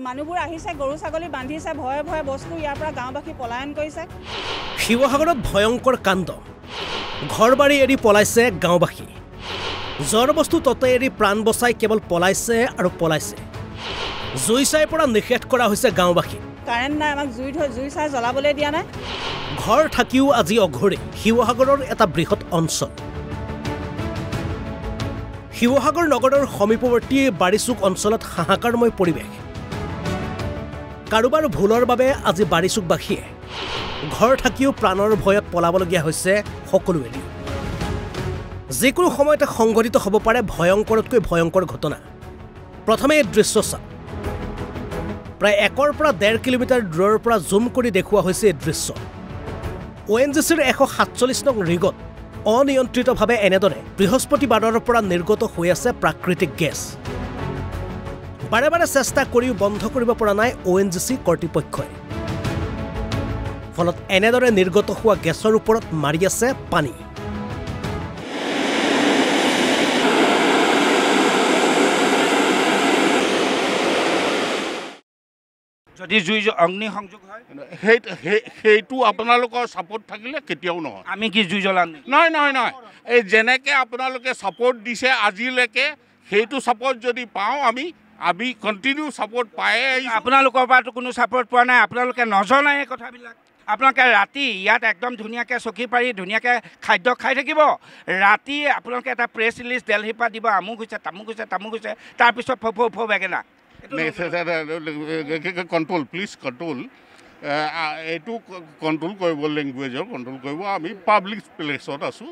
মানুহবোৰ আহিছে গৰু ছাগলী বান্ধিছে ভয়ে ভয়ে বস্তু ইয়াৰ পৰা গাঁওবাসী পলায়ন কৰিছে শিৱসাগৰত ভয়ংকৰ কাণ্ড ঘৰবাৰী এৰি পলাইছে গাঁওবাসী জ্বৰ বস্তু ততে এৰি প্ৰাণ বচাই কেৱল পলাইছে আৰু পলাইছে জুই চাই পৰা নিষেধ কৰা হৈছে গাঁওবাসী কাৰেণ্ট নাই আমাক জুই চাই জ্বলাবলৈ দিয়া নাই ঘৰ থাকিও আজি অঘৰে শিৱসাগৰৰ এটা বৃহৎ অঞ্চল শিৱসাগৰ নগৰৰ সমীপৱৰ্তী বাৰিচুক অঞ্চলত হাহাকাৰময় পৰিৱেশ কাৰোবাৰ ভুলৰ বাবে আজি বাৰিচুকবাসীয়ে ঘৰ থাকিও প্ৰাণৰ ভয়ত পলাবলগীয়া হৈছে সকলোৱে যিকোনো সময়তে সংঘটিত হ'ব পাৰে ভয়ংকৰতকৈ ভয়ংকৰ ঘটনা প্ৰথমে এই দৃশ্য চাওক প্ৰায় 1 পৰা 1.5 কিলোমিটাৰ দূৰৰ পৰা জুম কৰি দেখুওৱা হৈছে এই দৃশ্য ONGCৰ 147 নং ৰিগত অনিয়ন্ত্ৰিতভাৱে এনেদৰে বৃহস্পতিবাৰৰ পৰা নিৰ্গত হৈ আছে প্ৰাকৃতিক গেছ বাৰে বাৰে চেষ্টা কৰিও বন্ধ কৰিব পৰা নাই ONGC কৰ্তৃপক্ষই ফলত এনেদৰে নিৰ্গত হোৱা গেছৰ ওপৰত মাৰি আছে পানী যদি জুই অগ্নি সংযোগ হয় সেইটো আপোনালোকৰ সাপোৰ্ট থাকিলে কেতিয়াও নহয় আমি কি জুই জ্বলাম নহয় এই যেনেকে আপোনালোকে সাপোৰ্ট দিছে আজিলৈকে সেইটো সাপোৰ্ট যদি পাওঁ আমি কন্টিনিউ সাপোৰ্ট পাই আপোনালোকৰ পৰাটো কোনো সাপোৰ্ট পোৱা নাই আপোনালোকে নজনাই এই কথাবিলাক আপোনালোকে ৰাতি ইয়াত একদম ধুনীয়াকৈ চকী পাৰি ধুনীয়াকৈ খাদ্য খাই থাকিব ৰাতি আপোনালোকে এটা প্ৰেছ ৰিলিজ দিল্লীৰ পৰা দিব আমুক হৈছে তামুক হৈছে তাৰপিছত ফ বেগেনা কণ্ট্ৰল প্লিজ কণ্ট্ৰল এইটো কণ্ট্ৰল কৰিব লেংগুৱেজৰ কণ্ট্ৰল কৰিব আমি পাব্লিক প্লেছত আছোঁ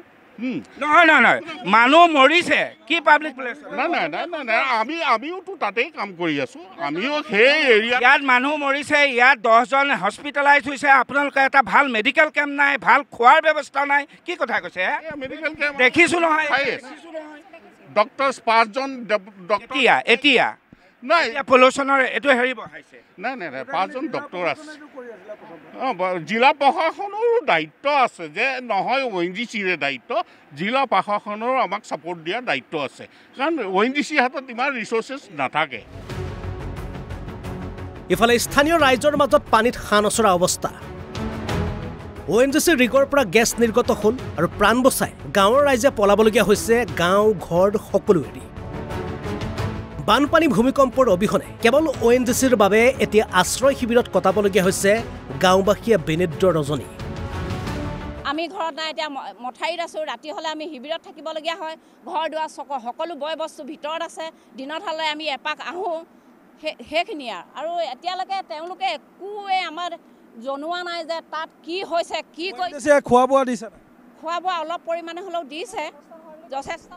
নহয় মানুহ মৰিছে কি পাব্লিক প্লেচ নাই আমিওতো তাতেই কাম কৰি আছোঁ আমিও সেই এৰিয়া ইয়াত মানুহ মৰিছে ইয়াত 10জন হস্পিটেলাইজ হৈছে আপোনালোকে এটা ভাল মেডিকেল কেম্প নাই ভাল খোৱাৰ ব্যৱস্থা নাই কি কথা কৈছে মেডিকেল কেম্প দেখিছোঁ নহয় ডক্টৰ 5জন এতিয়া নাই পলিউশ্যনৰ এইটো হেৰি বহাইছে নাই 5জন ডক্টৰ আছে জিলা প্ৰশাসনৰো দায়িত্ব আছে যে নহয় ONGCৰে দায়িত্ব জিলা প্ৰশাসনৰ আমাক ছাপোৰ্ট দিয়াৰ দায়িত্ব আছে কাৰণ ONGC হাতত ইমান ৰিচোৰ্চেছ নাথাকে ইফালে স্থানীয় ৰাইজৰ মাজত পানীত হানচৰা অৱস্থা ONGC ৰিগৰ পৰা গেছ নিৰ্গত হ'ল আৰু প্ৰাণ বচাই গাঁৱৰ ৰাইজে পলাবলগীয়া হৈছে গাঁও ঘৰ সকলো এৰি বানপানী ভূমিকম্পৰ অবিহনে কেৱল ONGCৰ বাবে এতিয়া আশ্ৰয় শিবিৰত কটাবলগীয়া হৈছে গাঁওবাসীয়ে বিনিদ্ৰ ৰজনী আমি ঘৰত নাই এতিয়া মঠাইত আছোঁ ৰাতি হ'লে আমি শিবিৰত থাকিবলগীয়া হয় ঘৰ দুৱাৰ সকলো বয় বস্তু ভিতৰত আছে দিনত হ'লে আমি এপাক আহোঁ সেইখিনিয়ে আৰু এতিয়ালৈকে তেওঁলোকে একোৱে আমাৰ জনোৱা নাই যে তাত কি হৈছে কি কৰিছে খোৱা বোৱা দিছে খোৱা বোৱা অলপ পৰিমাণে হ'লেও দিছে যথেষ্ট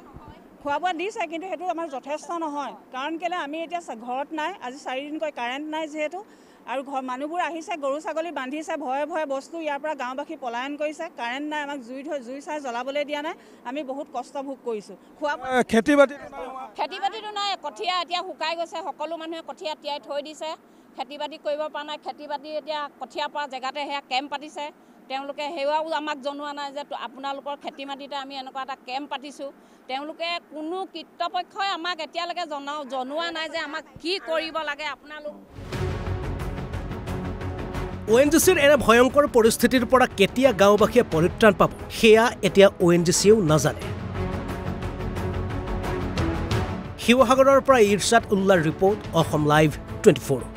খোৱা বোৱা দিছে কিন্তু সেইটো আমাৰ যথেষ্ট নহয় কাৰণ কেলৈ আমি এতিয়া ঘৰত নাই আজি 4 দিনকৈ কাৰেণ্ট নাই যিহেতু আৰু মানুহবোৰ আহিছে গৰু ছাগলী বান্ধিছে ভয়ে ভয়ে বস্তু ইয়াৰ পৰা গাঁওবাসী পলায়ন কৰিছে কাৰেণ্ট নাই আমাক জুই চাই জ্বলাবলৈ দিয়া নাই আমি বহুত কষ্ট ভোগ কৰিছোঁ খোৱা খেতি বাতিটো নাই কঠীয়া এতিয়া শুকাই গৈছে সকলো মানুহে কঠীয়া তিয়াই থৈ দিছে খেতি বাতি কৰিব পৰা নাই খেতি বাতি এতিয়া কঠীয়া পৰা জেগাতে সেয়া কেম্প পাতিছে তেওঁলোকে সেয়াও আমাক জনোৱা নাই যে আপোনালোকৰ খেতি মাটিতে আমি এনেকুৱা এটা কেম্প পাতিছোঁ তেওঁলোকে কোনো কৰ্তৃপক্ষই আমাক এতিয়ালৈকে জনোৱা নাই যে আমাক কি কৰিব লাগে আপোনালোক ONGCৰ এনে ভয়ংকৰ পৰিস্থিতিৰ পৰা কেতিয়া গাঁওবাসীয়ে পৰিত্ৰাণ পাব সেয়া এতিয়া ONGCয়েও নাজানে শিৱসাগৰৰ পৰা ইৰছাদ উল্লাৰ ৰিপৰ্ট অসম লাইভ 24